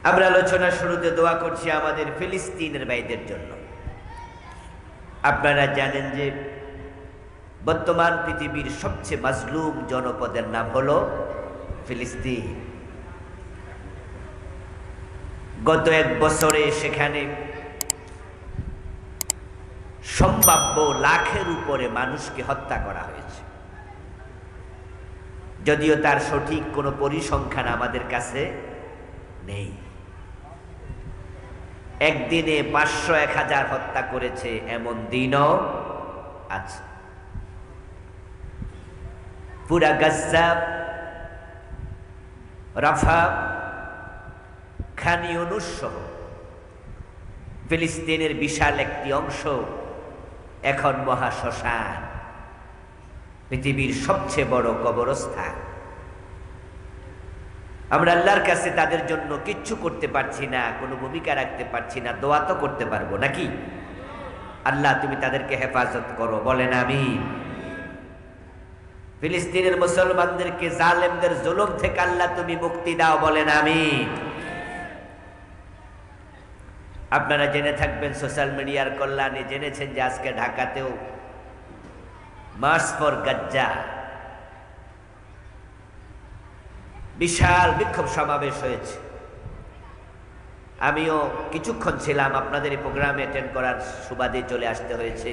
আমরা আলোচনা শুরুতে দোয়া করছি আমাদের ফিলিস্তিনের ভাইদের জন্য। আপনারা জানেন যে বর্তমান পৃথিবীর সবচেয়ে মাজলুম জনপদের নাম হলো ফিলিস্তিন। গত এক বছরে সেখানে সম্ভাব্য লাখের উপরে মানুষকে হত্যা করা হয়েছে, যদিও তার সঠিক কোনো পরিসংখ্যান আমাদের কাছে নেই। একদিনে 500-1000 হত্যা করেছে এমন দিনও আছে। পুরা গাজ্জা, রাফা, খান ইউনুস সহ ফিলিস্তিনের বিশাল একটি অংশ এখন মহাশ্মশান, পৃথিবীর সবচেয়ে বড় কবরস্থান। আমরা আল্লাহর কাছে তাদের জন্য কিচ্ছু করতে পারছি না, কোনো ভূমিকা রাখতে পারছি না, দোয়া তো করতে পারবো নাকি? আল্লাহ তুমি তাদেরকে হেফাজত করো, বলেন আমিন। ফিলিস্তিনের মুসলমানদেরকে জালেমদের জুলুম থেকে আল্লাহ তুমি মুক্তি দাও, বলেন আমিন। আপনারা জেনে থাকবেন, সোশ্যাল মিডিয়ার কল্যাণে জেনেছেন যে আজকে ঢাকাতেও মার্চ ফর গাজ্জা বিশাল বিক্ষোভ সমাবেশ হয়েছে। আমিও কিছুক্ষণ ছিলাম, আপনাদের এই প্রোগ্রামে অ্যাটেন্ড করার সুবাদে চলে আসতে হয়েছে।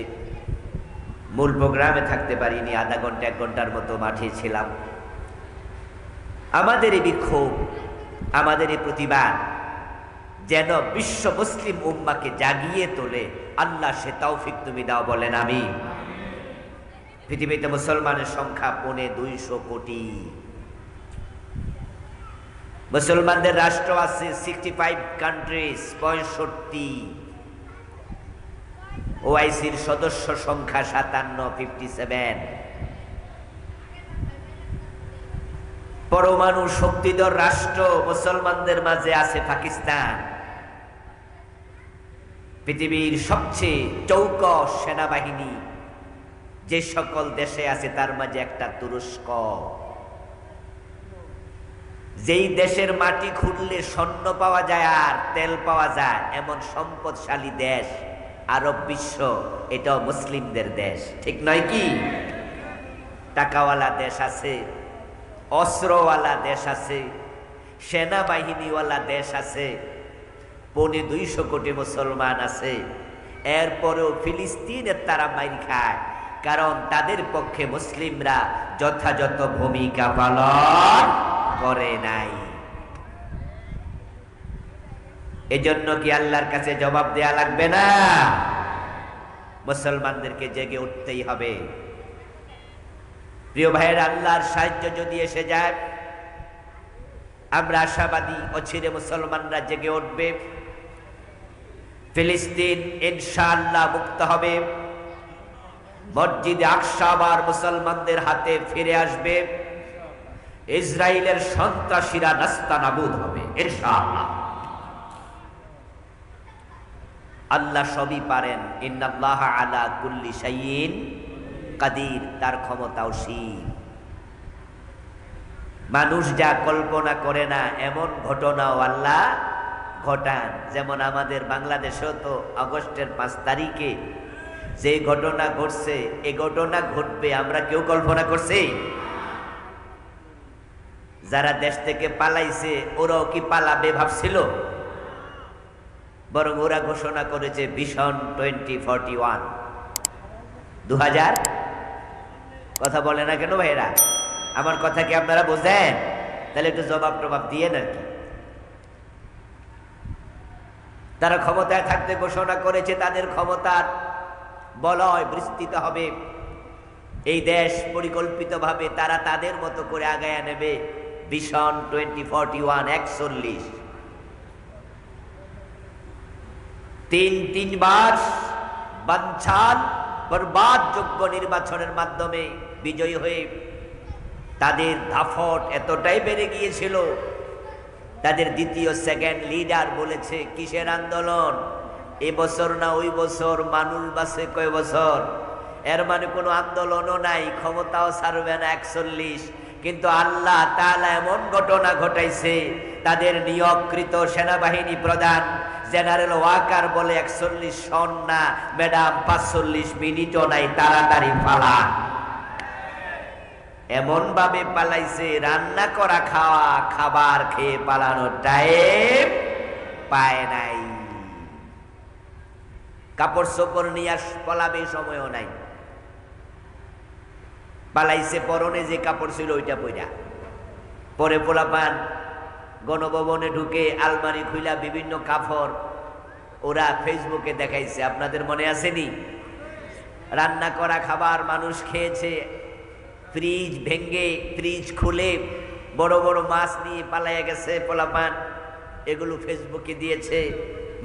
মূল প্রোগ্রামে থাকতে পারিনি, আধা ঘন্টা 1 ঘন্টার মতো মাঠে ছিলাম। আমাদের এই বিক্ষোভ, আমাদের এই প্রতিবাদ যেন বিশ্ব মুসলিম উম্মাকে জাগিয়ে তোলে, আল্লাহ সে তৌফিক তুমি দাও, বলেন আমিন। পৃথিবীতে মুসলমানের সংখ্যা 250 কোটি। মুসলমানদের রাষ্ট্র আছে 65 কান্ট্রিজ, 65। ওআইসির সদস্য সংখ্যা 57। পরমাণু শক্তিধর রাষ্ট্র মুসলমানদের মাঝে আছে পাকিস্তান। পৃথিবীর সবচেয়ে চৌকস সেনাবাহিনী যে সকল দেশে আছে তার মাঝে একটা তুরস্ক। যেই দেশের মাটি খুঁড়লে স্বর্ণ পাওয়া যায় আর তেল পাওয়া যায় এমন সম্পদশালী দেশ আরব বিশ্ব, এটাও মুসলিমদের দেশ, ঠিক নয় কি? টাকাওয়ালা দেশ আছে, অস্ত্রওয়ালা দেশ আছে, সেনাবাহিনীওয়ালা দেশ আছে, 250 কোটি মুসলমান আছে। এরপরেও ফিলিস্তিনের তারা মাইর খায়, কারণ তাদের পক্ষে মুসলিমরা যথাযথ ভূমিকা পালন করে নাই। এজন্য কি আল্লাহর কাছে জবাব দেয়া লাগবে না? মুসলমানদেরকে জেগে উঠতেই হবে। প্রিয় ভাইয়ের, আল্লাহর সাহায্য যদি এসে যায়, আমরা আশাবাদী অচিরে মুসলমানরা জেগে উঠবে। ফিলিস্তিন ইনশাআল্লাহ মুক্ত হবে। মসজিদে আকসা আবার মুসলমানদের হাতে ফিরে আসবে। ইসরায়েলের সন্ত্রাসীরা নাস্তানাবুদ হবে ইনশাআল্লাহ। আল্লাহ সবই পারেন। ইন্নাল্লাহা আলা কুল্লি শাইইন কাদির, তার ক্ষমতা অসীম। মানুষ যা কল্পনা করে না এমন ঘটনাও আল্লাহ ঘটান। যেমন আমাদের বাংলাদেশেও তো আগস্টের 5 তারিখে যে ঘটনা ঘটছে, এই ঘটনা ঘটবে আমরা কেউ কল্পনা করছি? যারা দেশ থেকে পালাইছে ওরাও কি পালাবে ভাবছিল? বরং ওরা ঘোষণা করেছে ভিশন 2041। 2000 কথা বলে না কেন ভাইরা? আমার কথা কি আপনারা বোঝেন? তাহলে একটু জবাব টবাব দিয়ে নাকি। তারা ক্ষমতায় থাকতে ঘোষণা করেছে তাদের ক্ষমতার বলয় বিস্তৃত হবে। এই দেশ পরিকল্পিতভাবে তারা তাদের মতো করে আগায়া নেবে। ভিশন 2041 41 তিনবার বানচাল বরবাদযোগ্য নির্বাচনের মাধ্যমে বিজয়ী হয়ে তাদের দাপট এতটাই বেড়ে গিয়েছিল, তাদের দ্বিতীয় সেকেন্ড লিডার বলেছে কিসের আন্দোলন, এবছর না ওই বছর, মানুষ বাসে কয় বছর, এর মানে কোনো আন্দোলনও নাই, ক্ষমতাও ছাড়বে না 41, কিন্তু আল্লাহ তাআলা এমন ঘটনা ঘটাইছে, তাদের নিয়োগকৃত সেনাবাহিনী প্রধান জেনারেল ওয়াকার বলে 41 সন না ম্যাডাম 45 মিনিটও নাই, তাড়াতাড়ি পালান। এমন ভাবে পালাইছে, রান্না করা খাওয়া খাবার খেয়ে পালানোর টাইম পায় নাই। কাপড় চোপড় নিয়ে পলাবে সময়ও নাই, পালাইছে পরনে যে কাপড় ছিল ওইটা পইরা। পরে পোলাপান গণভবনে ঢুকে আলমারি খুইলা বিভিন্ন কাপড় ওরা ফেসবুকে দেখাইছে, আপনাদের মনে আসেনি? রান্না করা খাবার মানুষ খেয়েছে, ফ্রিজ ভেঙ্গে ফ্রিজ খুলে বড় বড় মাছ নিয়ে পালাইয়া গেছে পোলাপান, এগুলো ফেসবুকে দিয়েছে।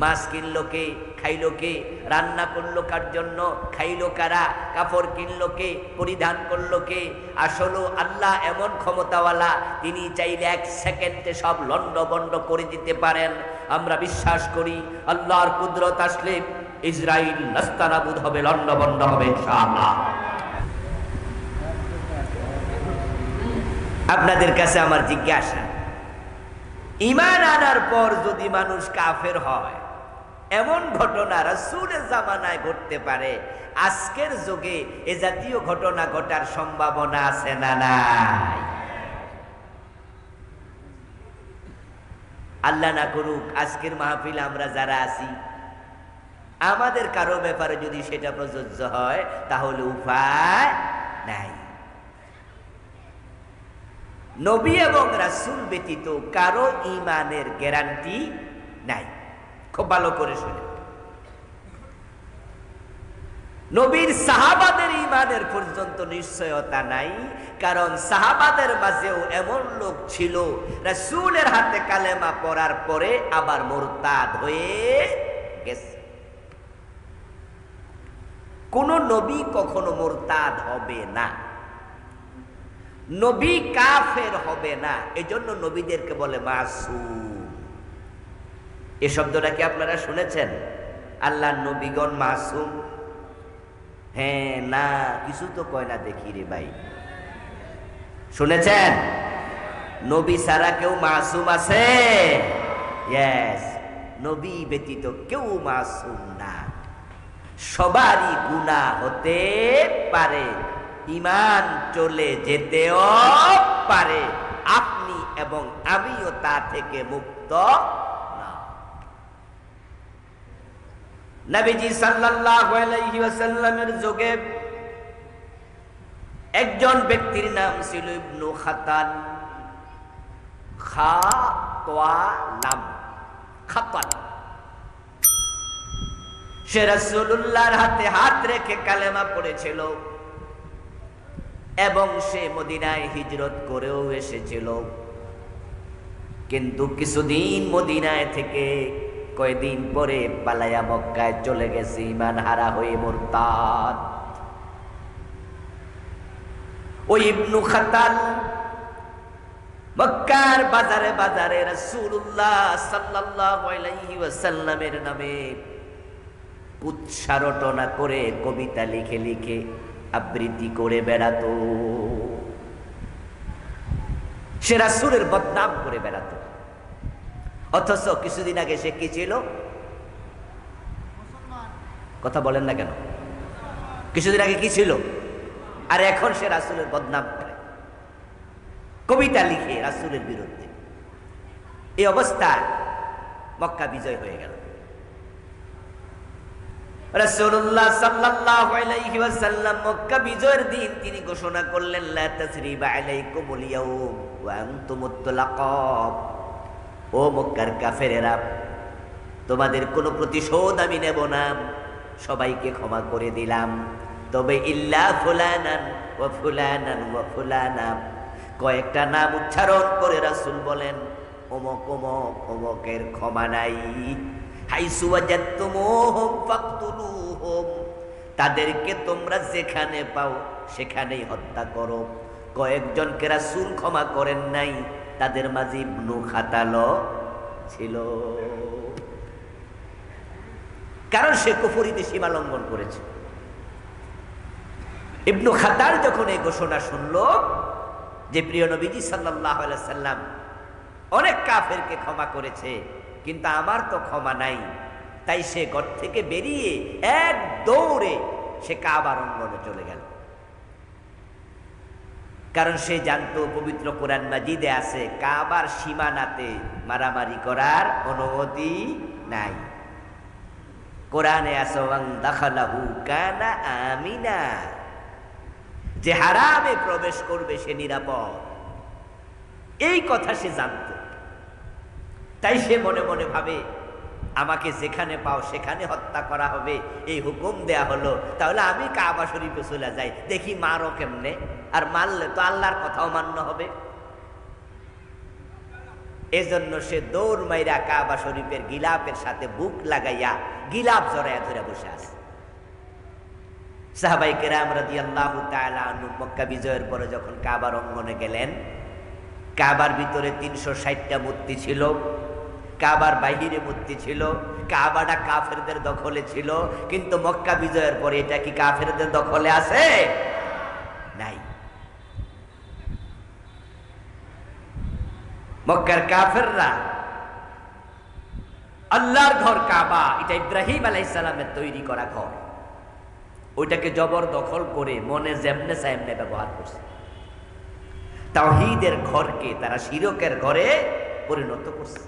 মাছ কিনলো কে, খাইলো কে, রান্না করলো কার জন্য, খাইলো কারা, কাপড় কিনলো কে, পরিধান করলো কে? আসলে আল্লাহ এমন ক্ষমতাওয়ালা, তিনি চাইলে 1 সেকেন্ডে সব লন্ডভন্ড করে দিতে পারেন। আমরা বিশ্বাস করি আল্লাহর কুদরত আসলে ইসরাইল নাস্তানাবুদ হবে, লন্ডভন্ড হবে ইনশাআল্লাহ। আপনাদের কাছে আমার জিজ্ঞাসা, ঈমান আনার পর যদি মানুষ কাফের হয়, এমন ঘটনা রাসূলের জামানায় ঘটতে পারে, আজকের যুগে এ জাতীয় ঘটনা ঘটার সম্ভাবনা আছে না নাই? আল্লাহ না করুক আজকের মাহফিলে আমরা যারা আছি, আমাদের কারো ব্যাপারে যদি সেটা প্রযোজ্য হয় তাহলে উপায় নাই। নবী এবং রাসূল ব্যতীত কারো ঈমানের গ্যারান্টি নাই। খুব ভালো করে শুনে, নবীর সাহাবাদের ঈমানের পর্যন্ত নিশ্চয়তা নাই, কারণ সাহাবাদের মাঝেও এমন লোক ছিল রাসূলের হাতে কালেমা পড়ার পরে আবার মুরতাদ হয়ে গেছে। কোন নবী কখনো মুরতাদ হবে না, নবী কাফের হবে না, এজন্য নবীদেরকে বলে মাসুম। এই শব্দটা কি আপনারা শুনেছেন? আল্লাহর নবীগণ মাসুম? হ্যাঁ না, কিছু তো কয় না দেখি রে ভাই। শুনেছেন? নবী ছাড়া কেউ মাসুম আছে? ইয়েস, নবী ব্যতীত কেউ মাসুম না। সবারই গুনাহ হতে পারে, ঈমান চলে যেতেও পারে, আপনি এবং আমিও তা থেকে মুক্ত না। নবীজি সাল্লাল্লাহু আলাইহি ওয়াসাল্লামের যুগে একজন ব্যক্তির নাম ছিল ইবনু খাতান, খাতান। সে রাসূলুল্লাহর হাতে হাত রেখে কালেমা পড়েছিল এবং সে মদিনায় হিজরত করেও এসেছিল, কিন্তু কিছুদিন মদিনায় থেকে কয়েকদিন পরে পালায়া মক্কায় চলে গেছে, ঈমান হারা হয়ে মুরতাদ। ওই ইবনু খাতাল মক্কার বাজারে বাজারে রাসূলুল্লাহ সাল্লাল্লাহু আলাইহি ওয়াসাল্লামের নামে উচ্চারণা করে কবিতা লিখে লিখে আবৃত্তি করে বেড়াতো। সে রাসূলের বদনাম করে বেড়াতো, অথচ কিছুদিন আগে সে কি ছিল? কথা বলেন না কেন? কিছুদিন আগে কি ছিল? আর এখন সে রাসূলের বদনাম করে, কবিতা লিখে রাসূলের বিরুদ্ধে। এই অবস্থায় মক্কা বিজয় হয়ে গেল। রাসূলুল্লাহ সাল্লাল্লাহু আলাইহি ওয়াসাল্লাম মক্কা বিজয়ের দিন তিনি ঘোষণা করলেন, লা তাসরিবা আলাইকুমুল ইয়াউম ওয়া আনতুমুত তুলাকা। ও মক্কার কাফেরেরা, তোমাদের কোনো প্রতিশোধ আমি নেব না, সবাইকে ক্ষমা করে দিলাম, তবে ইল্লা ফুলানান ওয়া ফুলানান ওয়া ফুলানা। কয়েকটা নাম উচ্চারণ করে রাসূল বলেন, অমুক অমুক অমুকের ক্ষমা নাই। হাইসু ওয়াজাদতুমুহুম ফাকতুলুহুম, তাদেরকে তোমরা যেখানে পাও সেখানেই হত্যা করো। কয়েকজনকে রাসূল ক্ষমা করেন নাই, তাদের মাঝে ইবনু খাতাল ছিল, কারণ সে কুফরিতে সীমা লঙ্ঘন করেছে। ইবনু খাতাল যখন এই ঘোষণা শুনল, যে প্রিয় নবীজি সাল্লাল্লাহু আলাইহি সাল্লাম অনেক কাফেরকে ক্ষমা করেছে, কিন্তু আমার তো ক্ষমা নাই। তাই সে ঘর থেকে বেরিয়ে এক দৌড়ে সে কাবার অঙ্গনে চলে গেল। কারণ সে জানতো পবিত্র কোরআন মাজিদে আছে কাবার সীমানাতে মারামারি করার অনুমতি নাই। কোরআনে আছে ওয়ান দাখালাহু কানা আমিনা, যে হারামে প্রবেশ করবে সে নিরাপদ। এই কথা সে জানতো। তাই সে মনে মনে ভাবে আমাকে যেখানে পাও সেখানে হত্যা করা হবে, এই হুকুম দেয়া হলো, তাহলে আমি কাবা শরীফে চলে যাই, দেখি মারো কেমনে, আর মারলে তো আল্লাহর কথাও মান্য হবে। এজন্য সে দৌড় মাইরা কাবা শরীফের গিলাফের সাথে বুক লাগাইয়া গিলাফ জড়াইয়া ধরে বসে আছে। সাহাবায়ে কেরাম রাদিয়াল্লাহু তাআলা আনহু মক্কা বিজয়ের পরে যখন কাবার অঙ্গনে গেলেন, কাবার ভিতরে ৩৬০টা মূর্তি ছিল, কাবার বাহিরে মূর্তি ছিল, কাবাটা কাফেরদের দখলে ছিল। কিন্তু মক্কা বিজয়ের পরে এটা কি কাফেরদের দখলে আছে? নাই। মক্কার কাফেররা আল্লাহর ঘর কাবা, এটা ইব্রাহিম আলাইহিস সালামের তৈরি করা ঘর, ওইটাকে জবরদখল করে মনে যেমনে চায় এমনে ব্যবহার করছে। তাওহীদের ঘরকে তারা শিরকের ঘরে পরিণত করছে।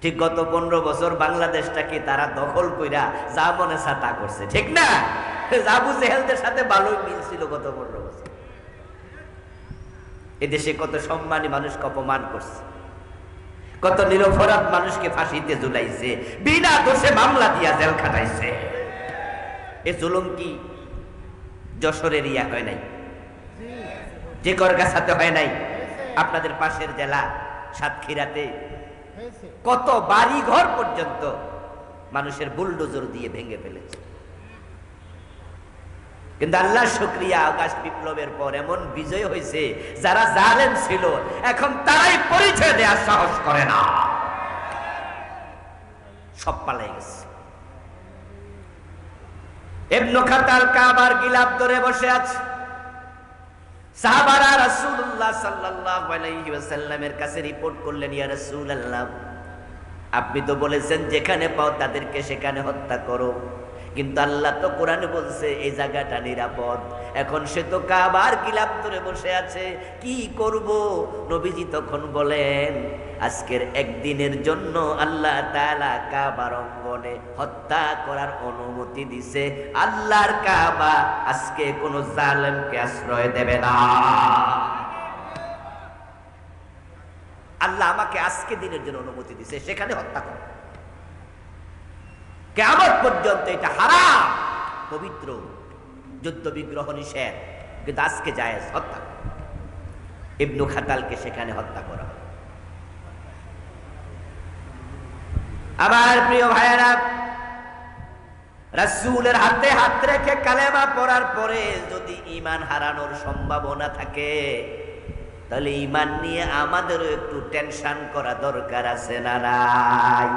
ঠিক গত 15 বছর বাংলাদেশটাকে তারা দখল কইরা যা মনে চা তা করছে, ঠিক না? আবু জেহেলদের সাথে ভালোই মিল ছিল গত 15 বছর। এদেশে কত সম্মানী মানুষকে অপমান করছে, কত নিরপরাধ মানুষকে ফাঁসিতে ঝুলাইছে, বিনা দোষে মামলা দিয়া জেল খাটাইছে। এ জুলুম কি যশোরের ইয়া হয় নাই, যে করগাছাতে হয় নাই, আপনাদের পাশের জেলা সাতক্ষীরাতে কত বাড়ি ঘর পর্যন্ত মানুষের বুলডোজার দিয়ে ভেঙে ফেলেছে। কিন্তু আল্লাহ শুকরিয়া, আগস্ট বিপ্লবের পর এমন বিজয় হয়েছে, যারা জালেম ছিল এখন তারাই পরিচয় দেওয়ার সাহস করে না, সব পালাই গেছে। ইবনে খাতাল কাবার গিলাফ ধরে বসে আছে। সাহাবারা রাসূলুল্লাহ সাল্লাল্লাহু আলাইহি ওয়াসাল্লামের কাছে রিপোর্ট করলেন, ইয়া রাসূলুল্লাহ, আপনি তো বলেছেন যেখানে পাও তাদেরকে সেখানে হত্যা করো, কিন্তু আল্লাহ তো কোরআনে বলছে এই জায়গাটা নিরাপদ। এখন সে তো কাবার গিলাফ ধরে বসে আছে, কি করব? নবীজি তখন বলেন, আজকের একদিনের জন্য আল্লাহ তাআলা কাবার অঙ্গনে হত্যা করার অনুমতি দিছে। আল্লাহর কাবা আজকে কোন জালেমকে আশ্রয় দেবে না। আল্লাহ আমাকে আজকে দিনের জন্য অনুমতি দিছে, সেখানে হত্যা করো। কিয়ামত পর্যন্ত এটা হারাম, পবিত্র, যুদ্ধ বিগ্রহ নিষেধ, কিন্তু আজকে জায়েজ হত্যা। ইবনে খাতালকে সেখানে হত্যা করা। আমার প্রিয় ভাইয়েরা, রাসূলের হাতে হাত রেখে কালেমা পড়ার পরে যদি ঈমান হারানোর সম্ভাবনা থাকে, তাহলে ঈমান নিয়ে আমাদেরও একটু টেনশন করা দরকার আছে না নাই?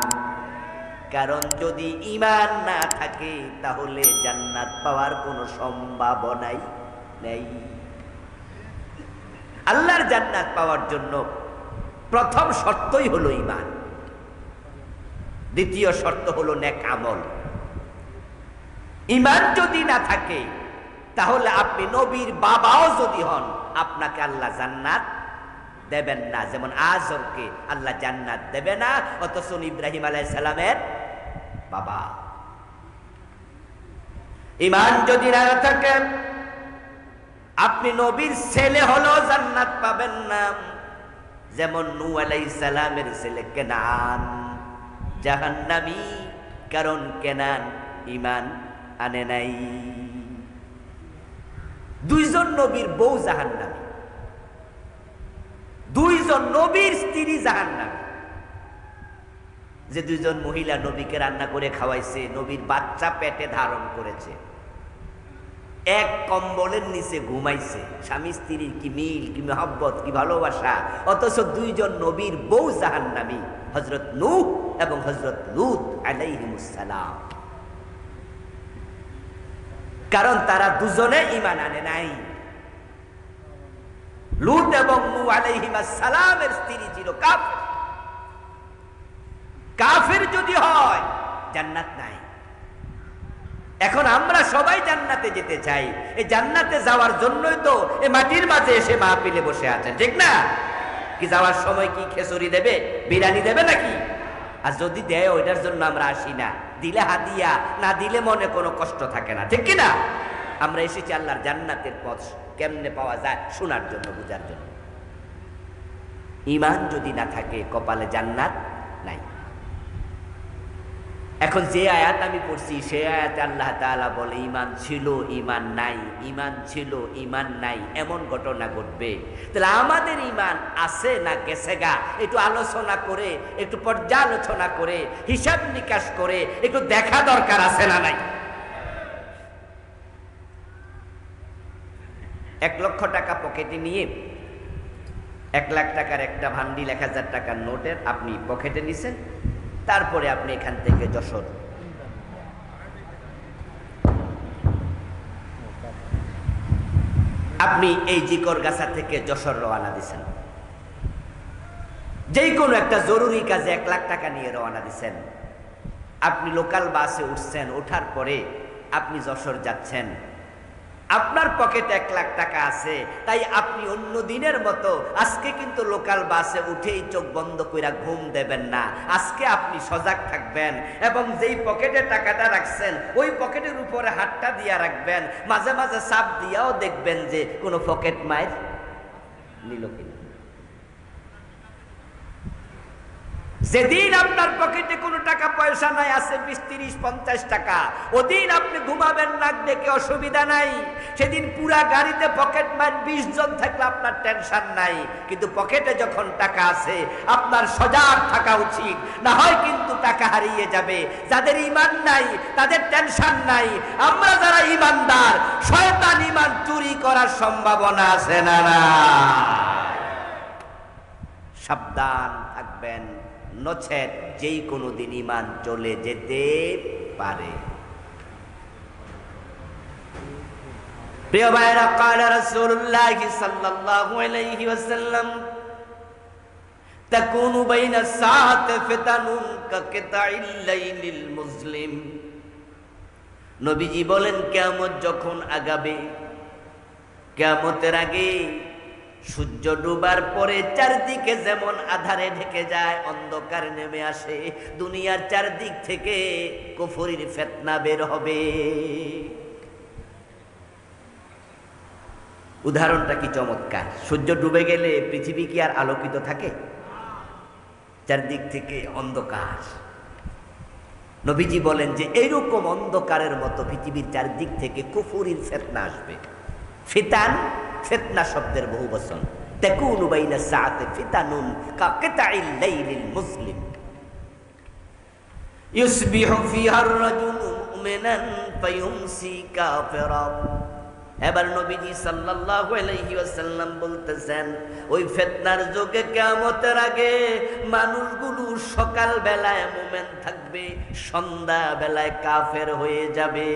কারণ যদি ঈমান না থাকে তাহলে জান্নাত পাওয়ার কোনো সম্ভাবনাই নেই। আল্লাহর জান্নাত পাওয়ার জন্য প্রথম শর্তই হলো ঈমান, দ্বিতীয় শর্ত হলো নেক আমল। ঈমান যদি না থাকে তাহলে আপনি নবীর বাবাও যদি হন, আপনাকে আল্লাহ জান্নাত দেবেন না। যেমন আজরকে আল্লাহ জান্নাত দেবে না, অথচ ইব্রাহিম আলাইহিস সালামের বাবা। ঈমান যদি না থাকে আপনি নবীর ছেলে হলেও জান্নাত পাবেন না। যেমন নূহ আলাইহিস সালামের ছেলে কেনান জাহান্নামী, কারণ কেনান ঈমান আনে নাই। দুইজন নবীর বউ জাহান্নামী, দুইজন নবীর স্ত্রী জাহান্নামী। যে দুইজন মহিলা নবীকে রান্না করে খাওয়াইছে, নবীর বাচ্চা পেটে ধারণ করেছে, এক কম্বলের নিচে ঘুমাইছে, স্বামী স্ত্রীর কি মিল, কি মহব্বত, কি ভালোবাসা, অথচ দুইজন নবীর বউ জাহান্নামী, হযরত নূহ এবং হযরত লূত আলাইহিমুস সালাম। কারণ তারা দুজনে ঈমান আনে নাই। লূত এবং নূহ আলাইহিস সালামের স্ত্রী ছিল কাফের। কাফের যদি হয় জান্নাত নাই। এখন আমরা সবাই জান্নাতে যেতে চাই, এই জান্নাতে যাওয়ার জন্যই তো এই মাটির মাঝে এসে মাহফিলে বসে আছেন, ঠিক না? কি যাওয়ার সময় কি খিচুড়ি দেবে, বিরিয়ানি দেবে নাকি? আর যদি দেয় ওইটার জন্য আমরা আসি না, দিলে হাদিয়া, না দিলে মনে কোনো কষ্ট থাকে না, ঠিক কি না? আমরা এসেছি আল্লাহর জান্নাতের পথ কেমনে পাওয়া যায় শোনার জন্য, বুঝার জন্য। ঈমান যদি না থাকে কপালে জান্নাত নাই। এখন যে আয়াত আমি পড়ছি সেই আয়াতে আল্লাহ তাআলা বলে ঈমান ছিল ঈমান নাই, ঈমান ছিল ঈমান নাই, এমন ঘটনা ঘটবে। তাহলে আমাদের ঈমান আছে না গেছে গা, একটু আলোচনা করে, একটু পর্যালোচনা করে, হিসাব নিকাশ করে একটু দেখা দরকার আছে না নাই? 1 লক্ষ টাকা পকেটে নিয়ে 1 লাখ টাকার একটা ভান্ডিল 1000 টাকার নোটের আপনি পকেটে নিছেন, তারপরে আপনি এখান থেকে যশোর আপনি এই জিকরগাছা থেকে যশোর রওনা দিছেন, যেই কোনো একটা জরুরি কাজে 1 লাখ টাকা নিয়ে রওনা দিছেন। আপনি লোকাল বাসে উঠছেন, ওঠার পরে আপনি যশোর যাচ্ছেন, আপনার পকেটে 1 লাখ টাকা আছে, তাই আপনি অন্য দিনের মতো আজকে কিন্তু লোকাল বাসে উঠেই চোখ বন্ধ কইরা ঘুম দেবেন না। আজকে আপনি সজাগ থাকবেন এবং যেই পকেটে টাকাটা রাখছেন ওই পকেটের উপরে হাতটা দিয়া রাখবেন, মাঝে মাঝে চাপ দিয়াও দেখবেন যে কোনো পকেট মার নিল কিনা। যেদিন আপনার পকেটে কোনো টাকা পয়সা নাই, আছে 20, 30, 50 টাকা, ওদিন আপনি ঘুমাবেন নাক ডেকে, অসুবিধা নাই। সেদিন পুরা গাড়িতে পকেট মার 20 জন থাকলে আপনার টেনশন নাই। কিন্তু পকেটে যখন টাকা আছে আপনার সজাগ থাকা উচিত, না হয় কিন্তু টাকা হারিয়ে যাবে। যাদের ঈমান নাই তাদের টেনশন নাই, আমরা যারা ঈমানদার শয়তান ঈমান চুরি করার সম্ভাবনা আছে না? না, সাবধান থাকবেন, নচেত যেই কোনো দিন ঈমান চলে যেতে পারে। প্রিয় ভাইরা, ক্বালা রাসূলুল্লাহ সাল্লাল্লাহু আলাইহি ওয়াসাল্লাম তাকুনু বাইনা সাআতি ফিতানুন কাকিতাইল লাইলিল মুসলিম। নবীজি বলেন কিয়ামত যখন আগাবে, কিয়ামতের আগে সূর্য ডুবার পরে চারদিকে যেমন আধারে ঢেকে যায়, অন্ধকার নেমে আসে, দুনিয়ার চারদিক থেকে কুফরির ফিতনা বের হবে। উদাহরণটা কি চমৎকার! সূর্য ডুবে গেলে পৃথিবী কি আর আলোকিত থাকে? চারদিক থেকে অন্ধকার। নবীজি বলেন যে এইরকম অন্ধকারের মতো পৃথিবীর চারদিক থেকে কুফরির ফিতনা আসবে। ফিতান, ফিতনা শব্দের বহু বচন। তাকুনু বাইনা সাআতি ফিতানুন কাকিতাইল লাইলিল মুসলিম ইউসবিহু ফিহা আর-রাজুলু মুমিনান ফায়ুমসি কাফিরা। এবার নবীজি সাল্লাল্লাহু আলাইহি ওয়াসাল্লাম বলতেছেন, ওই ফিতনার যুগে কিয়ামতের আগে মানুষগুলো সকাল বেলায় মুমিন থাকবে, সন্ধ্যা বেলায় কাফের হয়ে যাবে।